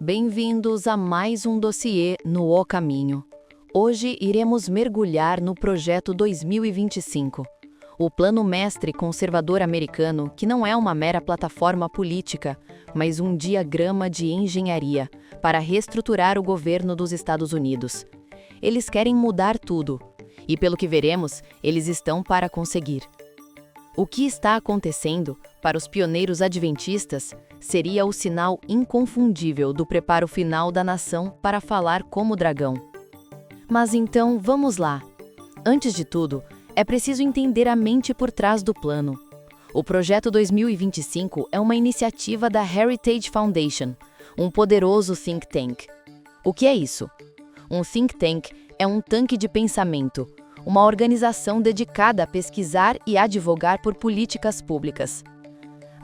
Bem-vindos a mais um dossiê no O Caminho. Hoje iremos mergulhar no Projeto 2025, o plano mestre conservador americano que não é uma mera plataforma política, mas um diagrama de engenharia para reestruturar o governo dos Estados Unidos. Eles querem mudar tudo, e pelo que veremos, eles estão para conseguir. O que está acontecendo, para os pioneiros adventistas, seria o sinal inconfundível do preparo final da nação para falar como dragão. Mas então, vamos lá. Antes de tudo, é preciso entender a mente por trás do plano. O Projeto 2025 é uma iniciativa da Heritage Foundation, um poderoso think tank. O que é isso? Um think tank é um tanque de pensamento, uma organização dedicada a pesquisar e advogar por políticas públicas.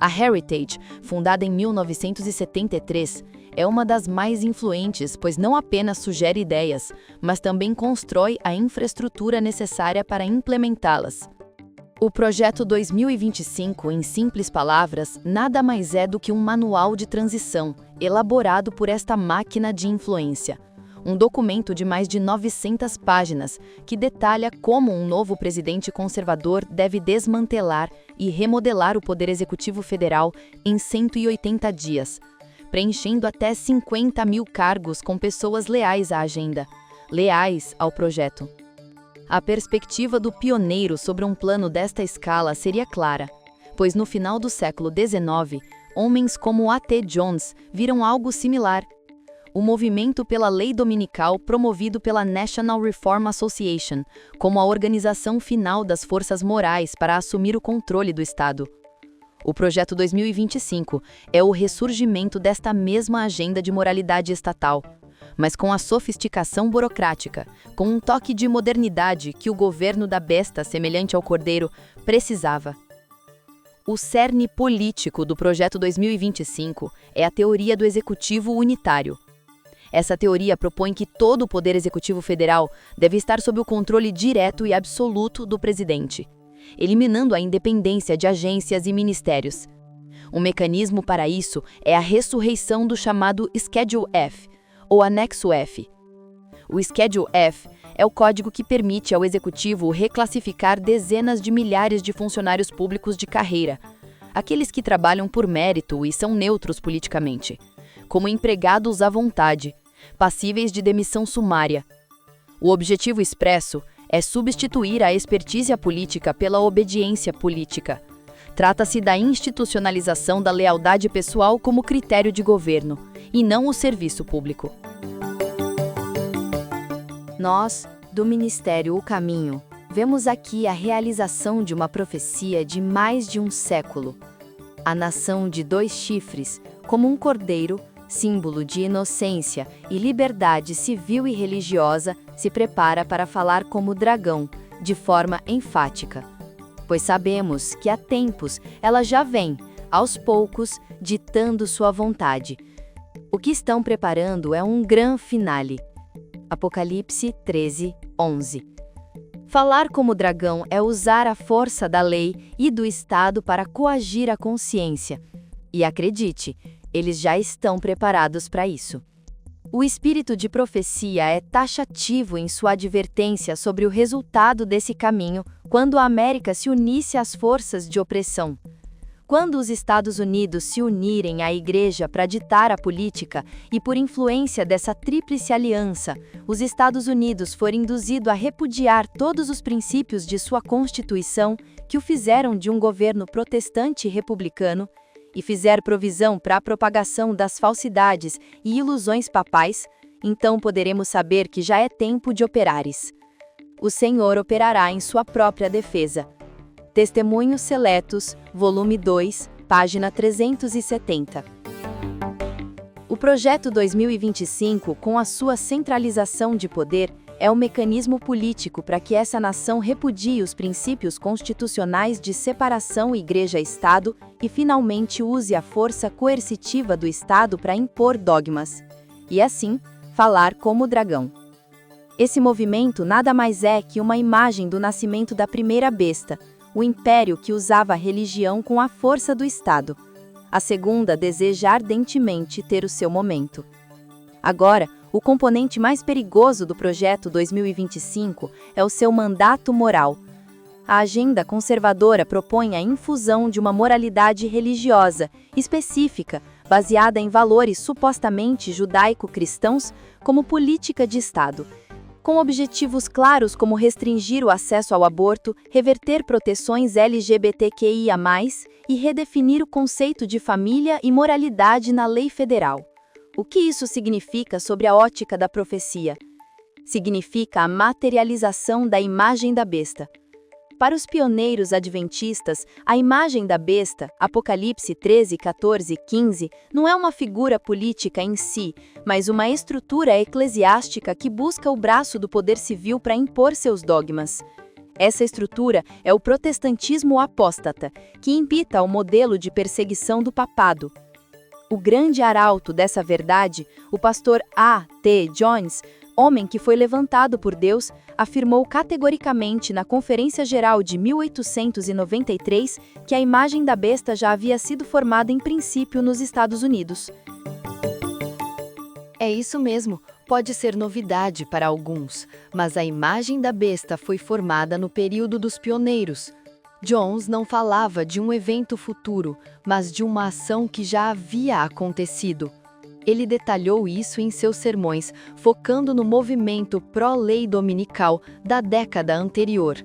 A Heritage, fundada em 1973, é uma das mais influentes, pois não apenas sugere ideias, mas também constrói a infraestrutura necessária para implementá-las. O Projeto 2025, em simples palavras, nada mais é do que um manual de transição, elaborado por esta máquina de influência. Um documento de mais de 900 páginas que detalha como um novo presidente conservador deve desmantelar e remodelar o Poder Executivo Federal em 180 dias, preenchendo até 50 mil cargos com pessoas leais à agenda, leais ao projeto. A perspectiva do pioneiro sobre um plano desta escala seria clara, pois no final do século XIX, homens como A.T. Jones viram algo similar. O movimento pela lei dominical promovido pela National Reform Association, como a organização final das forças morais para assumir o controle do Estado. O Projeto 2025 é o ressurgimento desta mesma agenda de moralidade estatal, mas com a sofisticação burocrática, com um toque de modernidade que o governo da besta, semelhante ao cordeiro, precisava. O cerne político do Projeto 2025 é a teoria do executivo unitário. Essa teoria propõe que todo o Poder Executivo Federal deve estar sob o controle direto e absoluto do presidente, eliminando a independência de agências e ministérios. Um mecanismo para isso é a ressurreição do chamado Schedule F, ou Anexo F. O Schedule F é o código que permite ao Executivo reclassificar dezenas de milhares de funcionários públicos de carreira, aqueles que trabalham por mérito e são neutros politicamente, como empregados à vontade, passíveis de demissão sumária. O objetivo expresso é substituir a expertise política pela obediência política. Trata-se da institucionalização da lealdade pessoal como critério de governo, e não o serviço público. Nós, do Ministério O Caminho, vemos aqui a realização de uma profecia de mais de um século. A nação de 2 chifres, como um cordeiro, símbolo de inocência e liberdade civil e religiosa, se prepara para falar como dragão, de forma enfática. Pois sabemos que há tempos ela já vem, aos poucos, ditando sua vontade. O que estão preparando é um grande finale. Apocalipse 13:11. Falar como dragão é usar a força da lei e do Estado para coagir a consciência. E acredite, eles já estão preparados para isso. O espírito de profecia é taxativo em sua advertência sobre o resultado desse caminho quando a América se unisse às forças de opressão. Quando os Estados Unidos se unirem à Igreja para ditar a política e por influência dessa tríplice aliança, os Estados Unidos forem induzidos a repudiar todos os princípios de sua Constituição que o fizeram de um governo protestante e republicano, e fizer provisão para a propagação das falsidades e ilusões papais, então poderemos saber que já é tempo de operares. O Senhor operará em sua própria defesa. Testemunhos Seletos, volume 2, página 370. O Projeto 2025, com a sua centralização de poder, é o mecanismo político para que essa nação repudie os princípios constitucionais de separação Igreja-Estado e finalmente use a força coercitiva do Estado para impor dogmas. E assim, falar como dragão. Esse movimento nada mais é que uma imagem do nascimento da primeira besta, o império que usava a religião com a força do Estado. A segunda deseja ardentemente ter o seu momento. Agora, o componente mais perigoso do projeto 2025 é o seu mandato moral. A agenda conservadora propõe a infusão de uma moralidade religiosa, específica, baseada em valores supostamente judaico-cristãos, como política de Estado, com objetivos claros como restringir o acesso ao aborto, reverter proteções LGBTQIA+, e redefinir o conceito de família e moralidade na lei federal. O que isso significa sobre a ótica da profecia? Significa a materialização da imagem da besta. Para os pioneiros adventistas, a imagem da besta, Apocalipse 13, 14 e 15, não é uma figura política em si, mas uma estrutura eclesiástica que busca o braço do poder civil para impor seus dogmas. Essa estrutura é o protestantismo apóstata, que imita o modelo de perseguição do papado. O grande arauto dessa verdade, o pastor A. T. Jones, homem que foi levantado por Deus, afirmou categoricamente na Conferência Geral de 1893 que a imagem da besta já havia sido formada em princípio nos Estados Unidos. É isso mesmo, pode ser novidade para alguns, mas a imagem da besta foi formada no período dos pioneiros. Jones não falava de um evento futuro, mas de uma ação que já havia acontecido. Ele detalhou isso em seus sermões, focando no movimento pró-lei dominical da década anterior.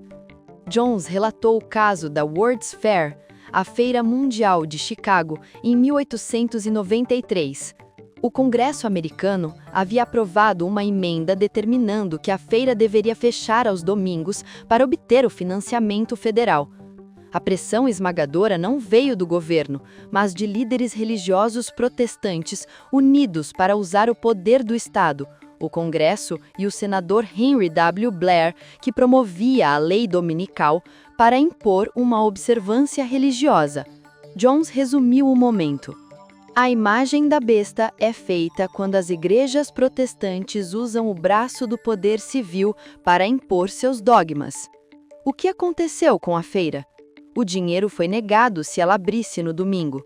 Jones relatou o caso da World's Fair, a Feira Mundial de Chicago, em 1893. O Congresso americano havia aprovado uma emenda determinando que a feira deveria fechar aos domingos para obter o financiamento federal. A pressão esmagadora não veio do governo, mas de líderes religiosos protestantes unidos para usar o poder do Estado, o Congresso e o senador Henry W. Blair, que promovia a lei dominical, para impor uma observância religiosa. Jones resumiu o momento. A imagem da besta é feita quando as igrejas protestantes usam o braço do poder civil para impor seus dogmas. O que aconteceu com a feira? O dinheiro foi negado se ela abrisse no domingo.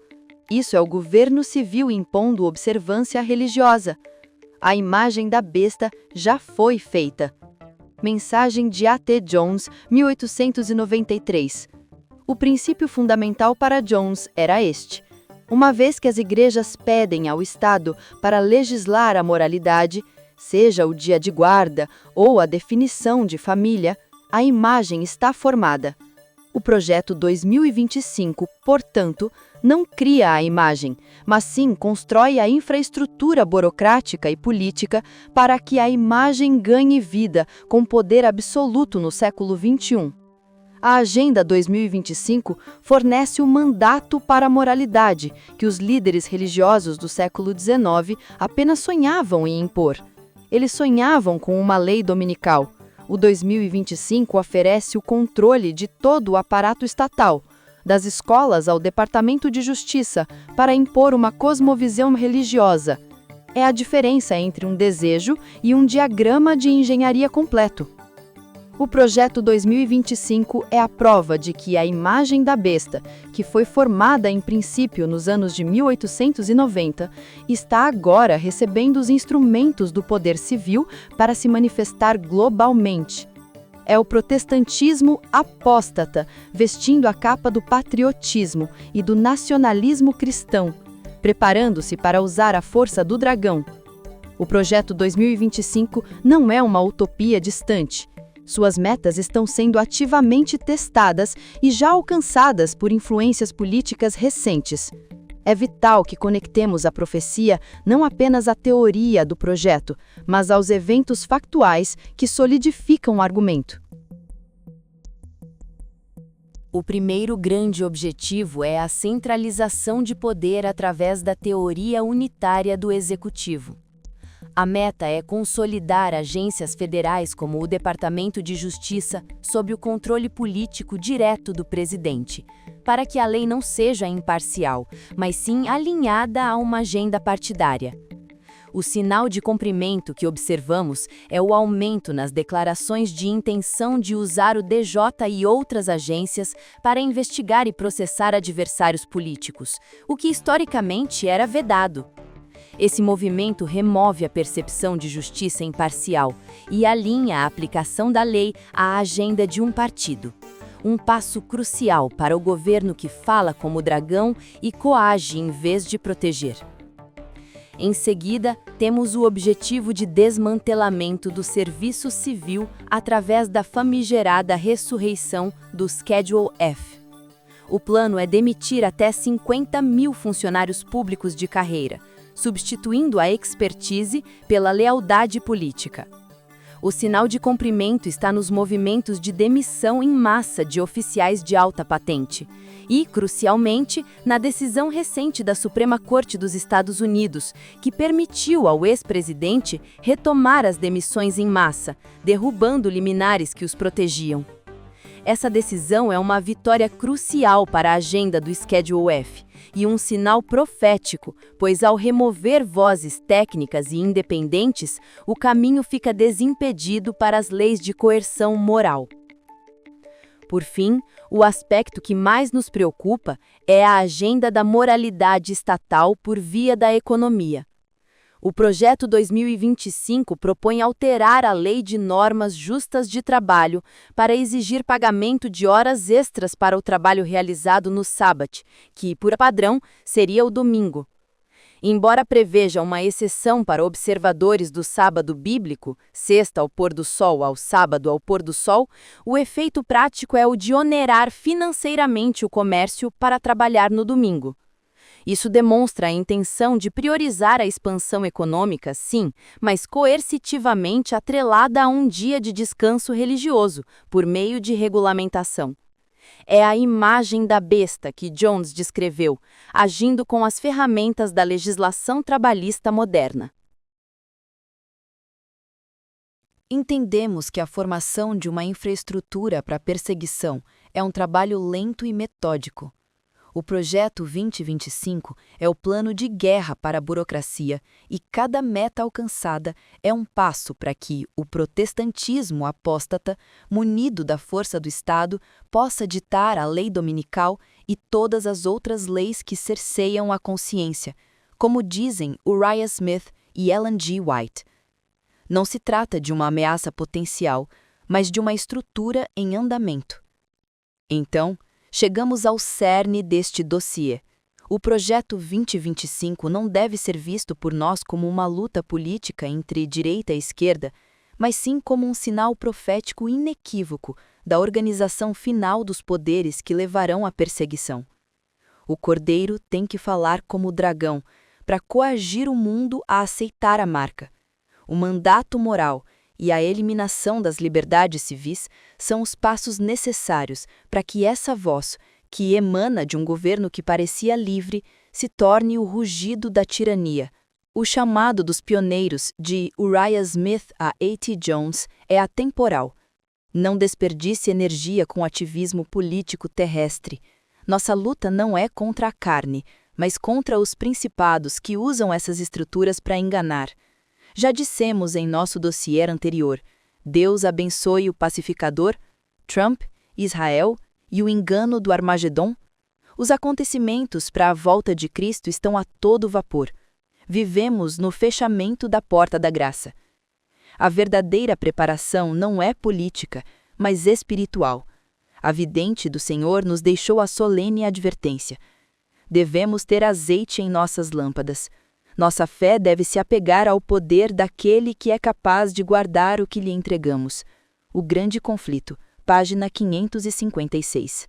Isso é o governo civil impondo observância religiosa. A imagem da besta já foi feita. Mensagem de A. T. Jones, 1893. O princípio fundamental para Jones era este. Uma vez que as igrejas pedem ao Estado para legislar a moralidade, seja o dia de guarda ou a definição de família, a imagem está formada. O projeto 2025, portanto, não cria a imagem, mas sim constrói a infraestrutura burocrática e política para que a imagem ganhe vida com poder absoluto no século XXI. A Agenda 2025 fornece o mandato para a moralidade que os líderes religiosos do século XIX apenas sonhavam em impor. Eles sonhavam com uma lei dominical. O 2025 oferece o controle de todo o aparato estatal, das escolas ao Departamento de Justiça, para impor uma cosmovisão religiosa. É a diferença entre um desejo e um diagrama de engenharia completo. O projeto 2025 é a prova de que a imagem da besta, que foi formada em princípio nos anos de 1890, está agora recebendo os instrumentos do poder civil para se manifestar globalmente. É o protestantismo apóstata, vestindo a capa do patriotismo e do nacionalismo cristão, preparando-se para usar a força do dragão. O projeto 2025 não é uma utopia distante. Suas metas estão sendo ativamente testadas e já alcançadas por influências políticas recentes. É vital que conectemos a profecia não apenas à teoria do projeto, mas aos eventos factuais que solidificam o argumento. O primeiro grande objetivo é a centralização de poder através da teoria unitária do executivo. A meta é consolidar agências federais como o Departamento de Justiça sob o controle político direto do presidente, para que a lei não seja imparcial, mas sim alinhada a uma agenda partidária. O sinal de cumprimento que observamos é o aumento nas declarações de intenção de usar o DJ e outras agências para investigar e processar adversários políticos, o que historicamente era vedado. Esse movimento remove a percepção de justiça imparcial e alinha a aplicação da lei à agenda de um partido. Um passo crucial para o governo que fala como dragão e coage em vez de proteger. Em seguida, temos o objetivo de desmantelamento do serviço civil através da famigerada ressurreição do Schedule F. O plano é demitir até 50 mil funcionários públicos de carreira, substituindo a expertise pela lealdade política. O sinal de cumprimento está nos movimentos de demissão em massa de oficiais de alta patente e, crucialmente, na decisão recente da Suprema Corte dos Estados Unidos, que permitiu ao ex-presidente retomar as demissões em massa, derrubando liminares que os protegiam. Essa decisão é uma vitória crucial para a agenda do Schedule F e um sinal profético, pois ao remover vozes técnicas e independentes, o caminho fica desimpedido para as leis de coerção moral. Por fim, o aspecto que mais nos preocupa é a agenda da moralidade estatal por via da economia. O projeto 2025 propõe alterar a Lei de Normas Justas de Trabalho para exigir pagamento de horas extras para o trabalho realizado no sábado, que, por padrão, seria o domingo. Embora preveja uma exceção para observadores do sábado bíblico, sexta ao pôr do sol ao sábado ao pôr do sol, o efeito prático é o de onerar financeiramente o comércio para trabalhar no domingo. Isso demonstra a intenção de priorizar a expansão econômica, sim, mas coercitivamente atrelada a um dia de descanso religioso, por meio de regulamentação. É a imagem da besta que Jones descreveu, agindo com as ferramentas da legislação trabalhista moderna. Entendemos que a formação de uma infraestrutura para perseguição é um trabalho lento e metódico. O Projeto 2025 é o plano de guerra para a burocracia e cada meta alcançada é um passo para que o protestantismo apóstata, munido da força do Estado, possa ditar a lei dominical e todas as outras leis que cerceiam a consciência, como dizem Uriah Smith e Ellen G. White. Não se trata de uma ameaça potencial, mas de uma estrutura em andamento. Então, chegamos ao cerne deste dossiê. O Projeto 2025 não deve ser visto por nós como uma luta política entre direita e esquerda, mas sim como um sinal profético inequívoco da organização final dos poderes que levarão à perseguição. O Cordeiro tem que falar como dragão, para coagir o mundo a aceitar a marca. O mandato moral e a eliminação das liberdades civis são os passos necessários para que essa voz, que emana de um governo que parecia livre, se torne o rugido da tirania. O chamado dos pioneiros de Uriah Smith a A.T. Jones é atemporal. Não desperdice energia com ativismo político terrestre. Nossa luta não é contra a carne, mas contra os principados que usam essas estruturas para enganar. Já dissemos em nosso dossiê anterior, Deus abençoe o pacificador, Trump, Israel e o engano do Armagedon. Os acontecimentos para a volta de Cristo estão a todo vapor. Vivemos no fechamento da porta da graça. A verdadeira preparação não é política, mas espiritual. A vidente do Senhor nos deixou a solene advertência. Devemos ter azeite em nossas lâmpadas. Nossa fé deve se apegar ao poder daquele que é capaz de guardar o que lhe entregamos. O Grande Conflito, página 556.